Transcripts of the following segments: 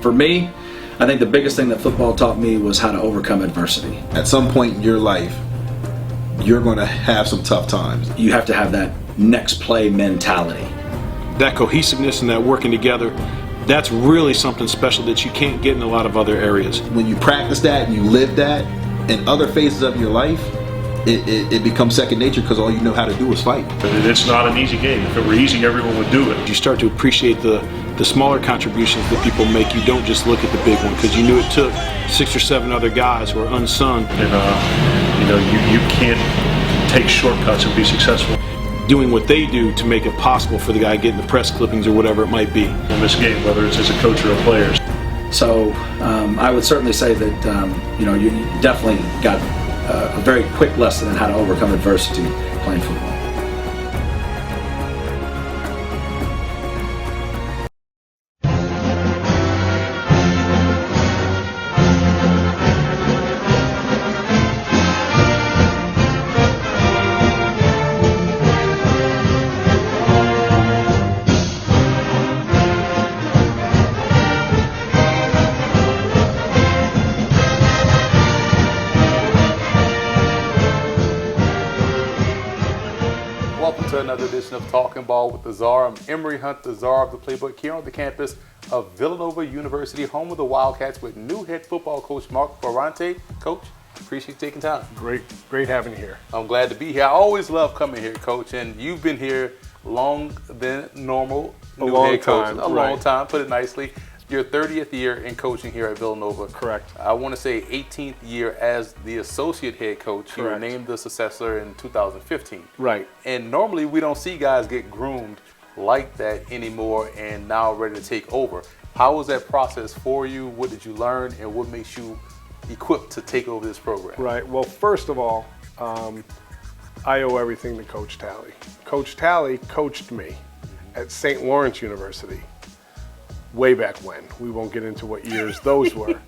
For me, I think the biggest thing that football taught me was how to overcome adversity. At some point in your life, you're going to have some tough times. You have to have that next play mentality. That cohesiveness and that working together, that's really something special that you can't get in a lot of other areas. When you practice that and you live that in other phases of your life, it becomes second nature because all you know how to do is fight. It's not an easy game. If it were easy, everyone would do it. You start to appreciate the smaller contributions that people make. You don't just look at the big one because you knew it took 6 or 7 other guys who are unsung. And you can't take shortcuts and be successful. Doing what they do to make it possible for the guy getting the press clippings or whatever it might be. In this game, whether it's as a coach or a player. So I would certainly say that you definitely got a very quick lesson in how to overcome adversity playing football. Welcome to another edition of Talking Ball with the Czar. I'm Emory Hunt, the Czar of the Playbook, here on the campus of Villanova University, home of the Wildcats, with new head football coach Mark Ferrante. Coach, appreciate you taking time. Great having you here. I'm glad to be here. I always love coming here, Coach, and you've been here long than normal. A long time, put it nicely. Your 30th year in coaching here at Villanova. Correct. I want to say 18th year as the associate head coach. You were named the successor in 2015. Right. And normally we don't see guys get groomed like that anymore and now ready to take over. How was that process for you? What did you learn, and what makes you equipped to take over this program? Right. Well, first of all, I owe everything to Coach Talley. Coach Talley coached me at St. Lawrence University way back when. We won't get into what years those were.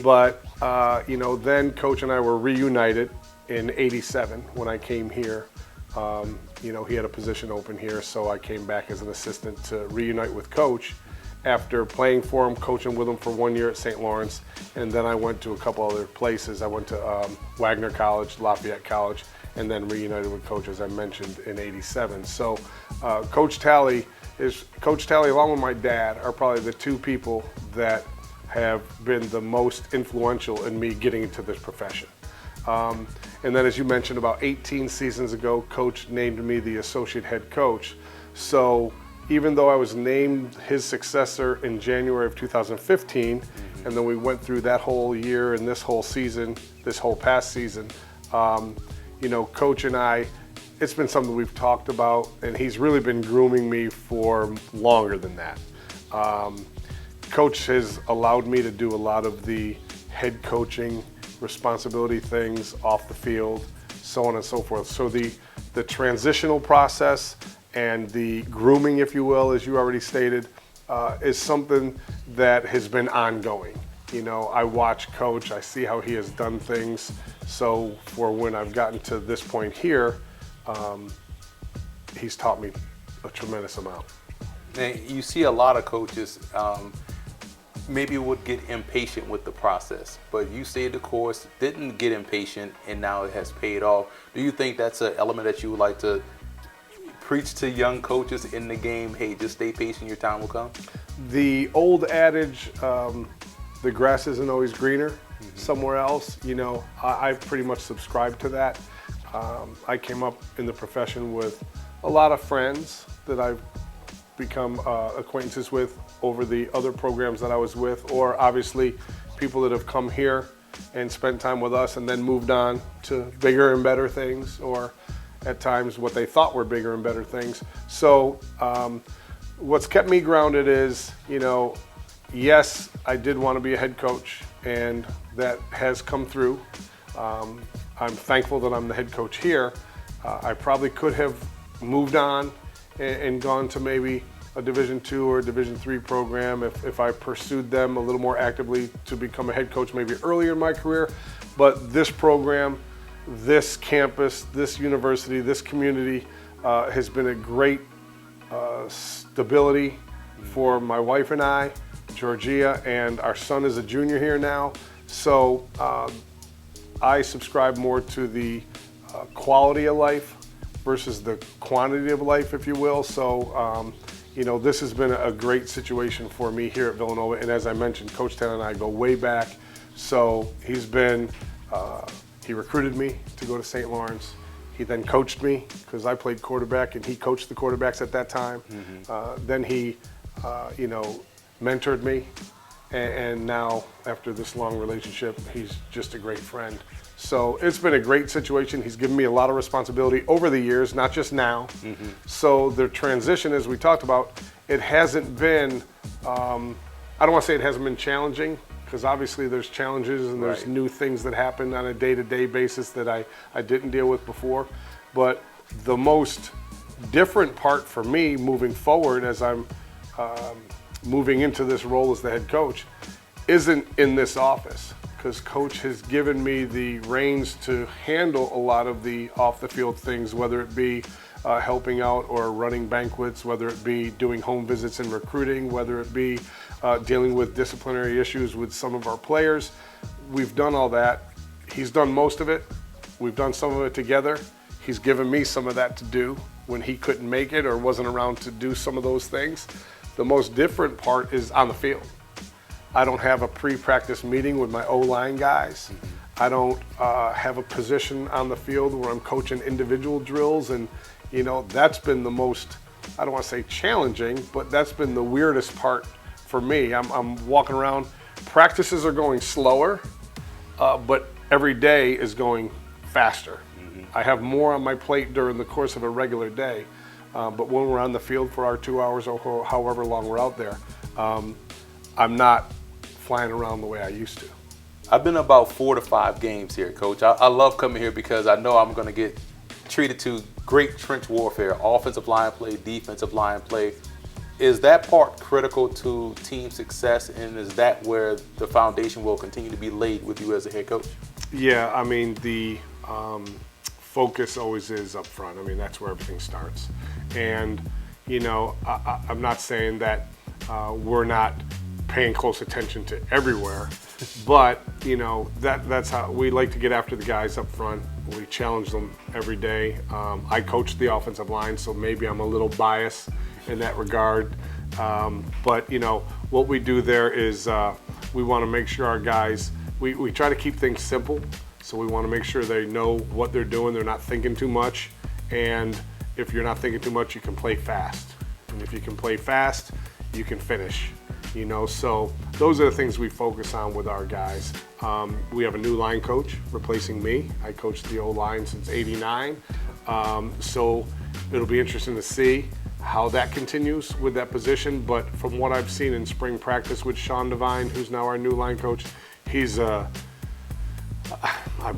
But, then Coach and I were reunited in '87 when I came here. He had a position open here, so I came back as an assistant to reunite with Coach after playing for him, coaching with him for 1 year at St. Lawrence. And then I went to a couple other places. I went to Wagner College, Lafayette College, and then reunited with Coach, as I mentioned, in '87. So Coach Talley, along with my dad, are probably the two people that have been the most influential in me getting into this profession. And then, as you mentioned, about 18 seasons ago, Coach named me the associate head coach. So even though I was named his successor in January of 2015, and then we went through that whole year and this whole past season, Coach and I, it's been something we've talked about, and he's really been grooming me for longer than that. Coach has allowed me to do a lot of the head coaching responsibility things off the field, so on and so forth. So the transitional process and the grooming, if you will, as you already stated, is something that has been ongoing. I watch Coach, I see how he has done things. So for when I've gotten to this point here, he's taught me a tremendous amount. Now, you see a lot of coaches maybe would get impatient with the process, but you stayed the course, didn't get impatient, and now it has paid off. Do you think that's an element that you would like to preach to young coaches in the game? Hey, just stay patient, your time will come? The old adage, the grass isn't always greener somewhere else, I pretty much subscribe to that. I came up in the profession with a lot of friends that I've become acquaintances with over the other programs that I was with, or obviously people that have come here and spent time with us and then moved on to bigger and better things, or at times what they thought were bigger and better things. So what's kept me grounded is, yes, I did want to be a head coach, and that has come through. I'm thankful that I'm the head coach here. I probably could have moved on and gone to maybe a Division II or a Division III program if I pursued them a little more actively to become a head coach maybe earlier in my career. But this program, this campus, this university, this community has been a great stability for my wife and I, Georgia, and our son is a junior here now. So I subscribe more to the quality of life versus the quantity of life, if you will. So, this has been a great situation for me here at Villanova. And as I mentioned, Coach Talkin and I go way back. So he recruited me to go to St. Lawrence. He then coached me because I played quarterback and he coached the quarterbacks at that time. Then he, mentored me. And now, after this long relationship, he's just a great friend. So it's been a great situation. He's given me a lot of responsibility over the years, not just now. So the transition, as we talked about, it hasn't been, I don't want to say it hasn't been challenging, because obviously there's challenges and there's new things that happen on a day-to-day basis that I didn't deal with before. But the most different part for me moving forward as I'm moving into this role as the head coach isn't in this office, because Coach has given me the reins to handle a lot of the off-the-field things, whether it be helping out or running banquets, whether it be doing home visits and recruiting, whether it be dealing with disciplinary issues with some of our players. We've done all that. He's done most of it. We've done some of it together. He's given me some of that to do when he couldn't make it or wasn't around to do some of those things. The most different part is on the field. I don't have a pre-practice meeting with my O-line guys. I don't have a position on the field where I'm coaching individual drills, and that's been the most, I don't want to say challenging, but that's been the weirdest part for me. I'm walking around, practices are going slower, but every day is going faster. I have more on my plate during the course of a regular day, but when we're on the field for our 2 hours or however long we're out there, I'm not flying around the way I used to. I've been about 4 to 5 games here, Coach. I love coming here because I know I'm going to get treated to great trench warfare, offensive line play, defensive line play. Is that part critical to team success, and is that where the foundation will continue to be laid with you as a head coach? Yeah, I mean, the focus always is up front. I mean, that's where everything starts. And, I'm not saying that we're not paying close attention to everywhere, but that's how we like to get after the guys up front. We challenge them every day. I coach the offensive line, so maybe I'm a little biased in that regard. But what we do there is we want to make sure our guys, we try to keep things simple. So we want to make sure they know what they're doing. They're not thinking too much. And if you're not thinking too much, you can play fast. And if you can play fast, you can finish. So those are the things we focus on with our guys. We have a new line coach replacing me. I coached the O-line since '89. So it'll be interesting to see how that continues with that position. But from what I've seen in spring practice with Sean Devine, who's now our new line coach, he's I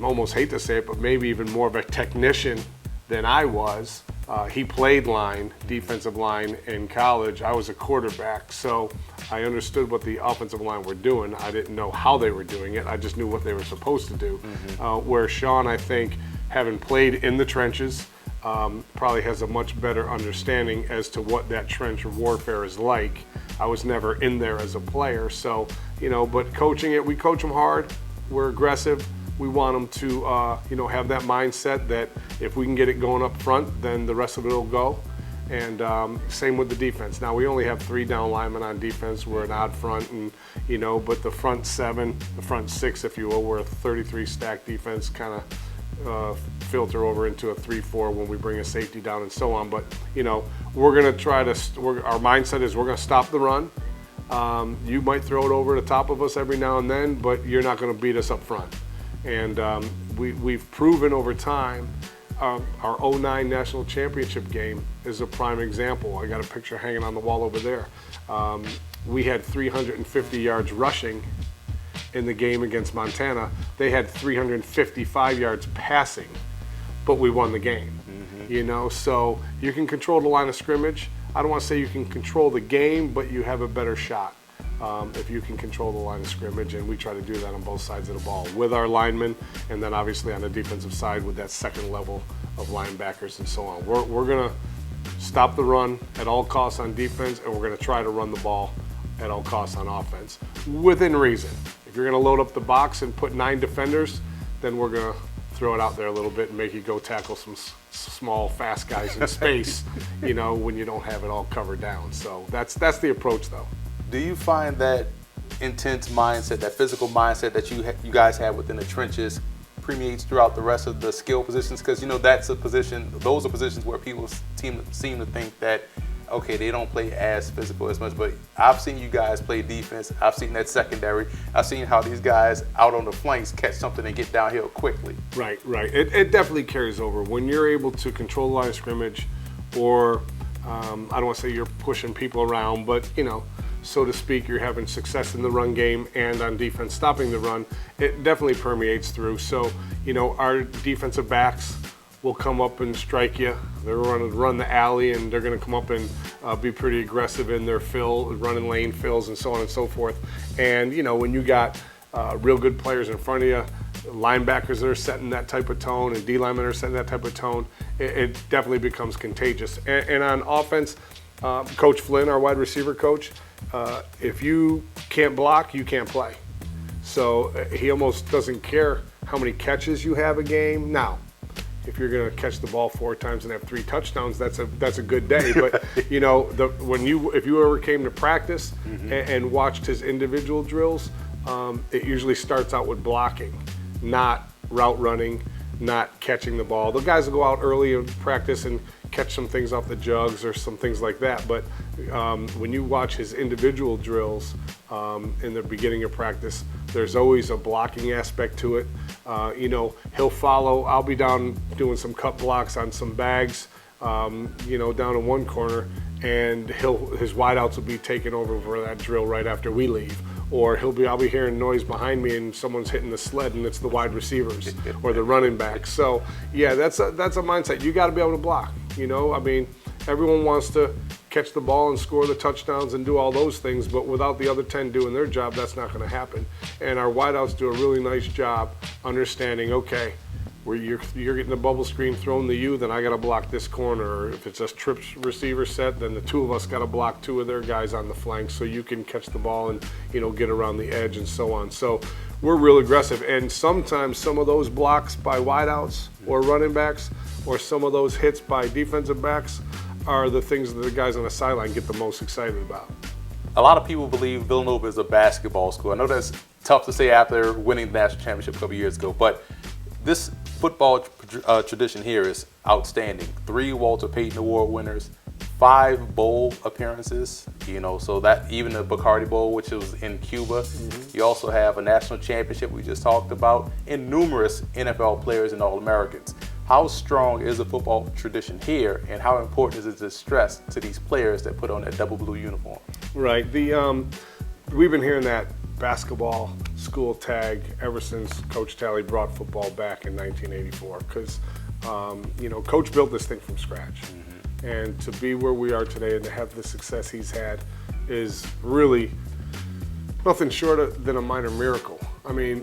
almost hate to say it, but maybe even more of a technician than I was. He played line, defensive line in college. I was a quarterback, so I understood what the offensive line were doing. I didn't know how they were doing it. I just knew what they were supposed to do. Where Sean, I think, having played in the trenches, probably has a much better understanding as to what that trench warfare is like. I was never in there as a player, so, but coaching it, we coach them hard. We're aggressive. We want them to, have that mindset that if we can get it going up front, then the rest of it will go. And same with the defense. Now, we only have 3 down linemen on defense. We're an odd front, and but the front 7, the front 6, if you will, we're a 33 stack defense, kind of filter over into a 3-4 when we bring a safety down and so on. But we're going to try to. Our mindset is we're going to stop the run. You might throw it over the top of us every now and then, but you're not going to beat us up front. And we've proven over time, our '09 national championship game is a prime example. I got a picture hanging on the wall over there. We had 350 yards rushing in the game against Montana. They had 355 yards passing, but we won the game. So you can control the line of scrimmage. I don't want to say you can control the game, but you have a better shot. If you can control the line of scrimmage, and we try to do that on both sides of the ball with our linemen, and then obviously on the defensive side with that second level of linebackers and so on. We're going to stop the run at all costs on defense, and we're going to try to run the ball at all costs on offense, within reason. If you're going to load up the box and put 9 defenders, then we're going to throw it out there a little bit and make you go tackle some small, fast guys in space, when you don't have it all covered down. So that's the approach, though. Do you find that intense mindset, that physical mindset that you guys have within the trenches permeates throughout the rest of the skill positions? Because those are positions where people seem to think that, okay, they don't play as physical as much, but I've seen you guys play defense. I've seen that secondary. I've seen how these guys out on the flanks catch something and get downhill quickly. Right. It definitely carries over. When you're able to control the line of scrimmage, or I don't want to say you're pushing people around, but, so to speak, you're having success in the run game and on defense stopping the run, it definitely permeates through. So, our defensive backs will come up and strike you. They're going to run the alley, and they're going to come up and be pretty aggressive in their running lane fills and so on and so forth. And, when you got real good players in front of you, linebackers that are setting that type of tone and D linemen are setting that type of tone, it definitely becomes contagious. And on offense, Coach Flynn, our wide receiver coach, if you can't block, you can't play. So he almost doesn't care how many catches you have a game. Now, if you're going to catch the ball 4 times and have 3 touchdowns, that's a good day. But if you ever came to practice and watched his individual drills, it usually starts out with blocking, not route running, not catching the ball. The guys will go out early in practice and catch some things off the jugs or some things like that. But when you watch his individual drills in the beginning of practice, there's always a blocking aspect to it. He'll follow. I'll be down doing some cut blocks on some bags, down in one corner, and his wideouts will be taking over for that drill right after we leave. Or I'll be hearing noise behind me and someone's hitting the sled, and it's the wide receivers or the running backs. So yeah, that's a mindset. You got to be able to block. Everyone wants to catch the ball and score the touchdowns and do all those things, but without the other 10 doing their job, that's not going to happen. And our wideouts do a really nice job understanding, okay, where you're getting the bubble screen thrown to you, then I got to block this corner. Or if it's a trip receiver set, then the 2 of us got to block 2 of their guys on the flank so you can catch the ball and get around the edge and so on. So we're real aggressive, and sometimes some of those blocks by wideouts or running backs, or some of those hits by defensive backs, are the things that the guys on the sideline get the most excited about. A lot of people believe Villanova is a basketball school. I know that's tough to say after winning the national championship a couple years ago, but this football tradition here is outstanding. 3 Walter Payton Award winners, 5 bowl appearances, so that even the Bacardi Bowl, which was in Cuba. You also have a national championship we just talked about, and numerous NFL players and All-Americans. How strong is the football tradition here, and how important is it to stress to these players that put on that double blue uniform? Right. We've been hearing that basketball school tag ever since Coach Talley brought football back in 1984, because Coach built this thing from scratch. And to be where we are today and to have the success he's had is really nothing short than a minor miracle.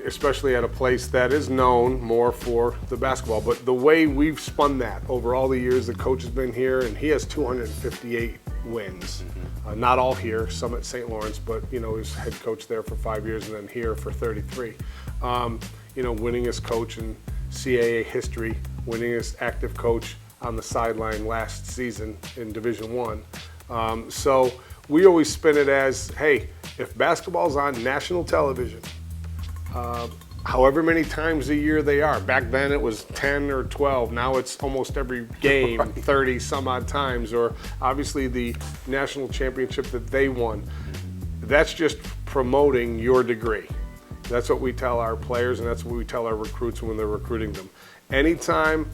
Especially at a place that is known more for the basketball. But the way we've spun that over all the years the coach has been here, and he has 258 wins. Not all here, some at St. Lawrence, but he was head coach there for 5 years and then here for 33. Winningest coach in CAA history, winningest active coach on the sideline last season in Division I. So we always spin it as, hey, if basketball's on national television, however many times a year they are. Back then it was 10 or 12. Now it's almost every game, 30 some odd times, or obviously the national championship that they won. That's just promoting your degree. That's what we tell our players, and that's what we tell our recruits when they're recruiting them. Anytime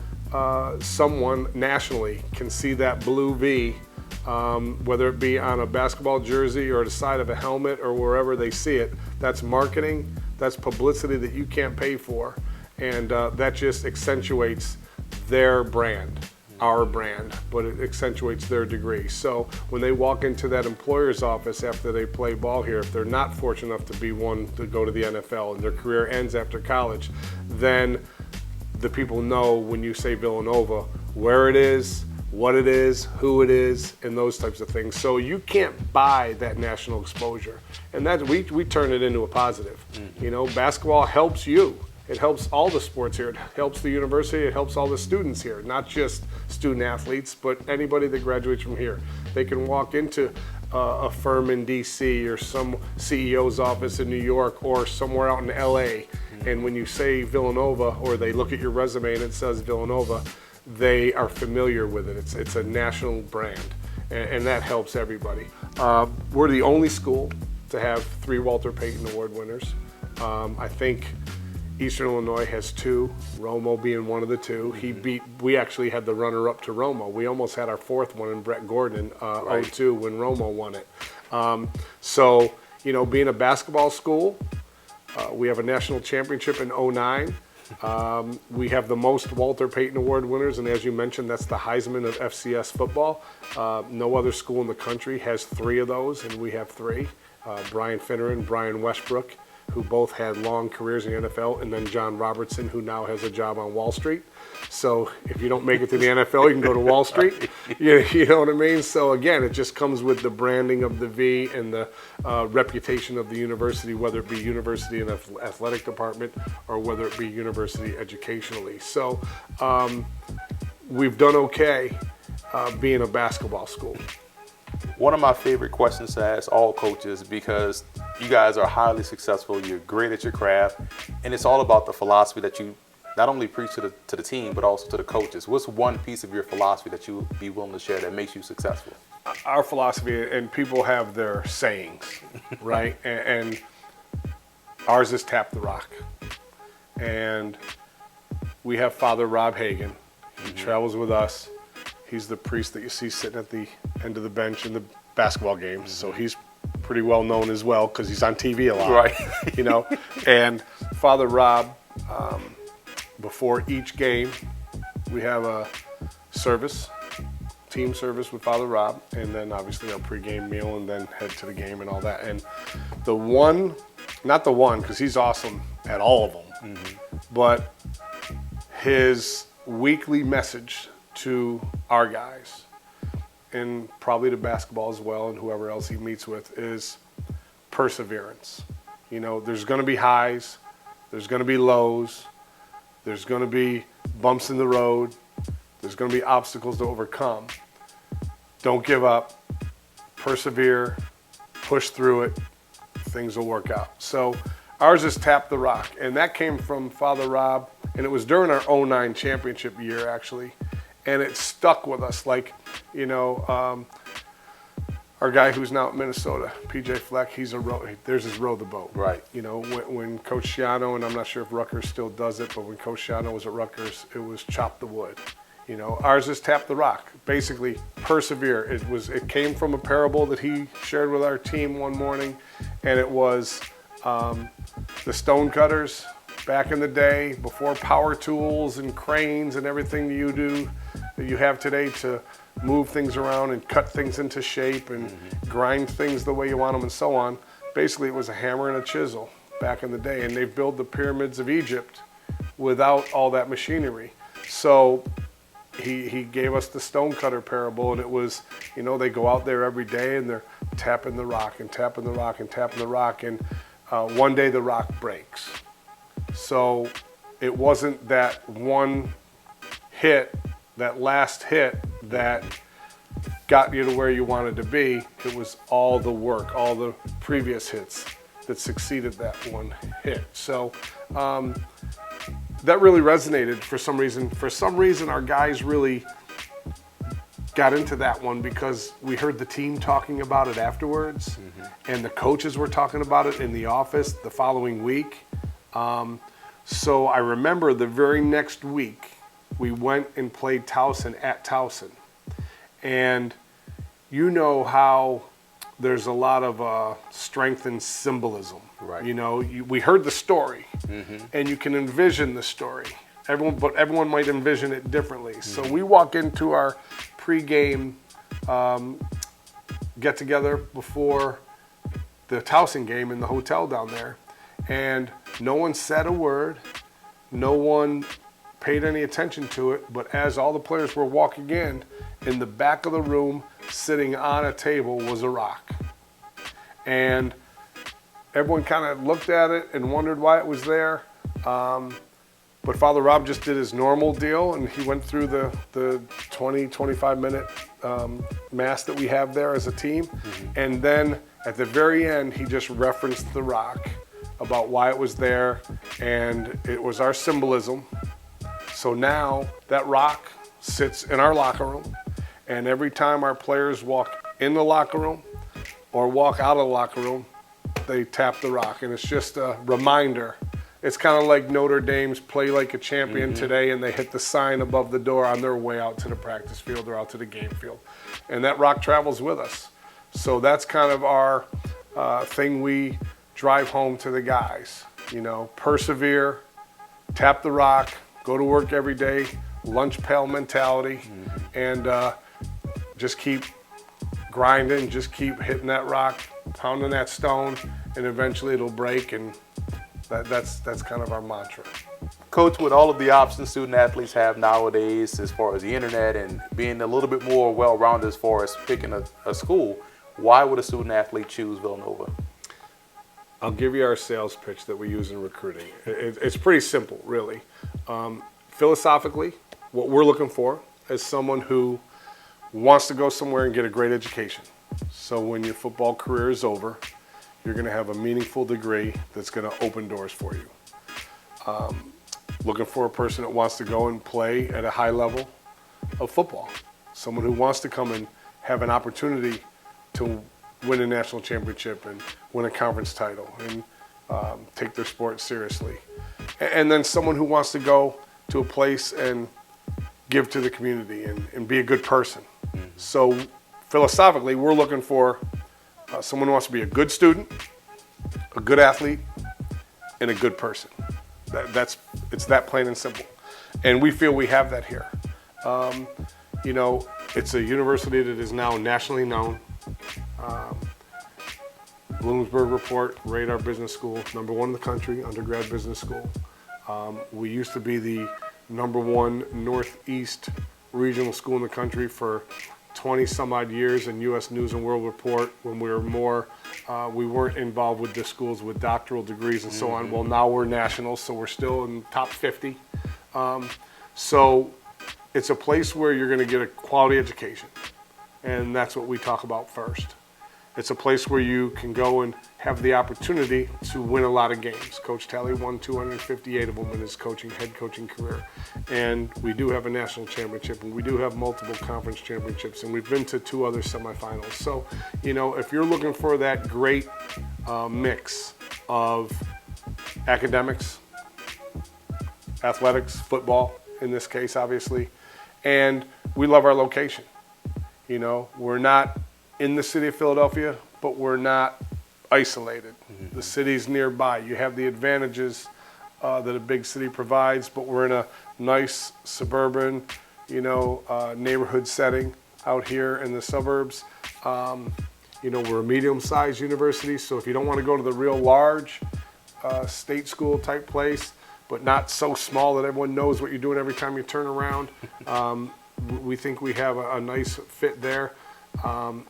someone nationally can see that blue V, whether it be on a basketball jersey or the side of a helmet or wherever they see it, that's marketing. That's publicity that you can't pay for, and that just accentuates their brand, our brand, but it accentuates their degree. So when they walk into that employer's office after they play ball here, if they're not fortunate enough to be one to go to the NFL and their career ends after college, then the people know when you say Villanova, where it is, what it is, who it is, and those types of things. So you can't buy that national exposure, and that we turn it into a positive. You know, basketball helps you. It helps all the sports here. It helps the university. It helps all the students here, not just student athletes, but anybody that graduates from here. They can walk into a firm in DC or some CEO's office in New York or somewhere out in LA, and when you say Villanova, or they look at your resume and it says Villanova, they are familiar with it. It's a national brand, and that helps everybody. We're the only school to have 3 Walter Payton Award winners. I think Eastern Illinois has 2, Romo being one of the 2. We actually had the runner-up to Romo. We almost had our 4th one in Brett Gordon, 02, when Romo won it. So, you know, being a basketball school, we have a national championship in 09. We have the most Walter Payton Award winners, and as you mentioned, that's the Heisman of FCS football. No other school in the country has 3 of those, and we have 3. Brian Finneran, Brian Westbrook, who both had long careers in the NFL, and then John Robertson, who now has a job on Wall Street. So if you don't make it to the NFL, you can go to Wall Street. You know what I mean? So again, it just comes with the branding of the V and the reputation of the university, whether it be university and athletic department or whether it be university educationally. So we've done okay being a basketball school. One of my favorite questions to ask all coaches, because you guys are highly successful, you're great at your craft, and it's all about the philosophy that you not only preach to the team, but also to the coaches. What's one piece of your philosophy that you would be willing to share that makes you successful? Our philosophy, and people have their sayings, right? and ours is tap the rock. And we have Father Rob Hagan. He travels with us. He's the priest that you see sitting at the end of the bench in the basketball games. So he's pretty well known as well because he's on TV a lot. Right. You know, and Father Rob, before each game, we have a service, team service with Father Rob, and then obviously our pregame meal, and then head to the game and all that. And the one, not the one, because he's awesome at all of them, but his weekly message to our guys, and probably to basketball as well, and whoever else he meets with, is perseverance. You know, there's going to be highs, there's going to be lows, there's going to be bumps in the road, there's going to be obstacles to overcome. Don't give up, persevere, push through it, things will work out. So ours is tap the rock, and that came from Father Rob, and it was during our 09 championship year, actually. And it stuck with us, like, you know, our guy who's now at Minnesota, PJ Fleck, there's his row the boat. Right. You know, when Coach Schiano, and I'm not sure if Rutgers still does it, but when Coach Schiano was at Rutgers, it was chop the wood. You know, ours is tap the rock. Basically, persevere. It came from a parable that he shared with our team one morning, and it was the stone cutters back in the day, before power tools and cranes and everything that you have today to move things around and cut things into shape and grind things the way you want them and so on. Basically, it was a hammer and a chisel back in the day, and they've built the pyramids of Egypt without all that machinery. So he gave us the stone cutter parable, and it was, you know, they go out there every day and they're tapping the rock and tapping the rock and tapping the rock, and one day the rock breaks. So it wasn't that one hit, that last hit, that got you to where you wanted to be. It was all the work, all the previous hits that succeeded that one hit. So that really resonated for some reason. For some reason, our guys really got into that one because we heard the team talking about it afterwards, and the coaches were talking about it in the office the following week. So I remember the very next week, we went and played Towson at Towson. And you know how there's a lot of strength in symbolism. Right. You know, we heard the story, and you can envision the story. But everyone might envision it differently. So we walk into our pregame get-together before the Towson game in the hotel down there, and no one said a word. No one paid any attention to it, but as all the players were walking in the back of the room, sitting on a table, was a rock. And everyone kind of looked at it and wondered why it was there. But Father Rob just did his normal deal, and he went through the 20, 25-minute mass that we have there as a team. And then at the very end, he just referenced the rock, about why it was there, and it was our symbolism. So now that rock sits in our locker room, and every time our players walk in the locker room or walk out of the locker room, they tap the rock, and it's just a reminder. It's kind of like Notre Dame's Play Like a Champion today, and they hit the sign above the door on their way out to the practice field or out to the game field. And that rock travels with us. So that's kind of our thing we drive home to the guys. You know, persevere, tap the rock, go to work every day, lunch pail mentality, and just keep grinding, just keep hitting that rock, pounding that stone, and eventually it'll break, and that's kind of our mantra. Coach, with all of the options student athletes have nowadays as far as the internet and being a little bit more well-rounded as far as picking a school, why would a student athlete choose Villanova? I'll give you our sales pitch that we use in recruiting. It's pretty simple, really. Philosophically, what we're looking for is someone who wants to go somewhere and get a great education. So when your football career is over, you're going to have a meaningful degree that's going to open doors for you. Looking for a person that wants to go and play at a high level of football. Someone who wants to come and have an opportunity to win a national championship and win a conference title and take their sport seriously. And then someone who wants to go to a place and give to the community and be a good person. So philosophically, we're looking for someone who wants to be a good student, a good athlete, and a good person. It's that plain and simple. And we feel we have that here. You know, it's a university that is now nationally known. Bloomsburg Report rated our business school #1 in the country, undergrad business school. We used to be the #1 Northeast regional school in the country for 20 some odd years in U.S. News and World Report when we were more, we weren't involved with the schools with doctoral degrees and so on. Well, now we're national, so we're still in top 50. So it's a place where you're going to get a quality education, and that's what we talk about first. It's a place where you can go and have the opportunity to win a lot of games. Coach Talley won 258 of them in his head coaching career. And we do have a national championship, and we do have multiple conference championships, and we've been to 2 other semifinals. So, you know, if you're looking for that great mix of academics, athletics, football in this case, obviously, and we love our location. You know, we're not in the city of Philadelphia, but we're not isolated. The city's nearby. You have the advantages that a big city provides, but we're in a nice suburban, you know, neighborhood setting out here in the suburbs. You know, we're a medium-sized university, so if you don't want to go to the real large state school type place, but not so small that everyone knows what you're doing every time you turn around, we think we have a nice fit there.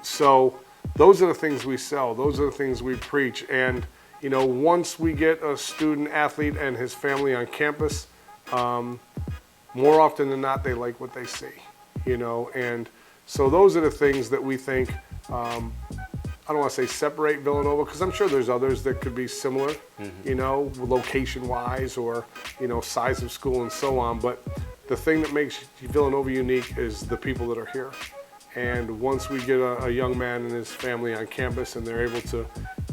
So those are the things we sell. Those are the things we preach. And, you know, once we get a student athlete and his family on campus, more often than not, they like what they see, you know. And so those are the things that we think, I don't want to say separate Villanova, because I'm sure there's others that could be similar, you know, location-wise or, you know, size of school and so on. But the thing that makes Villanova unique is the people that are here. And once we get a young man and his family on campus and they're able to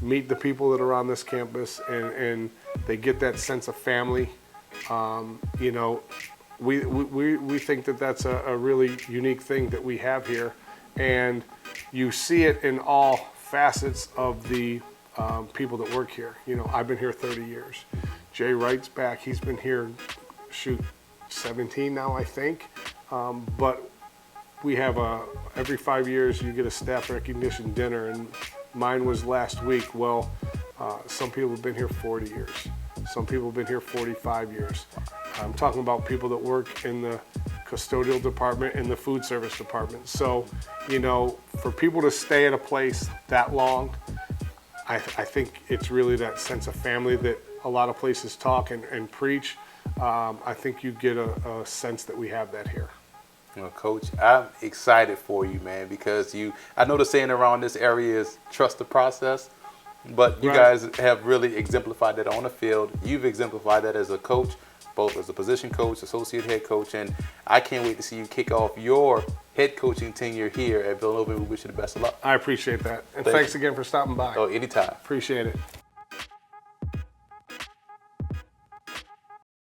meet the people that are on this campus and they get that sense of family, you know, we think that that's a really unique thing that we have here. And you see it in all facets of the people that work here. You know, I've been here 30 years. Jay Wright's back. He's been here, 17 now, I think. But we have every 5 years you get a staff recognition dinner, and mine was last week. Well, some people have been here 40 years. Some people have been here 45 years. I'm talking about people that work in the custodial department and the food service department. So, you know, for people to stay at a place that long, I think it's really that sense of family that a lot of places talk and preach. I think you get a sense that we have that here. Well, Coach, I'm excited for you, man, because I know the saying around this area is trust the process, but you Right. guys have really exemplified that on the field. You've exemplified that as a coach, both as a position coach, associate head coach, and I can't wait to see you kick off your head coaching tenure here at Villanova. We wish you the best of luck. I appreciate that. And Thank thanks you. again for stopping by. Oh, anytime. Appreciate it.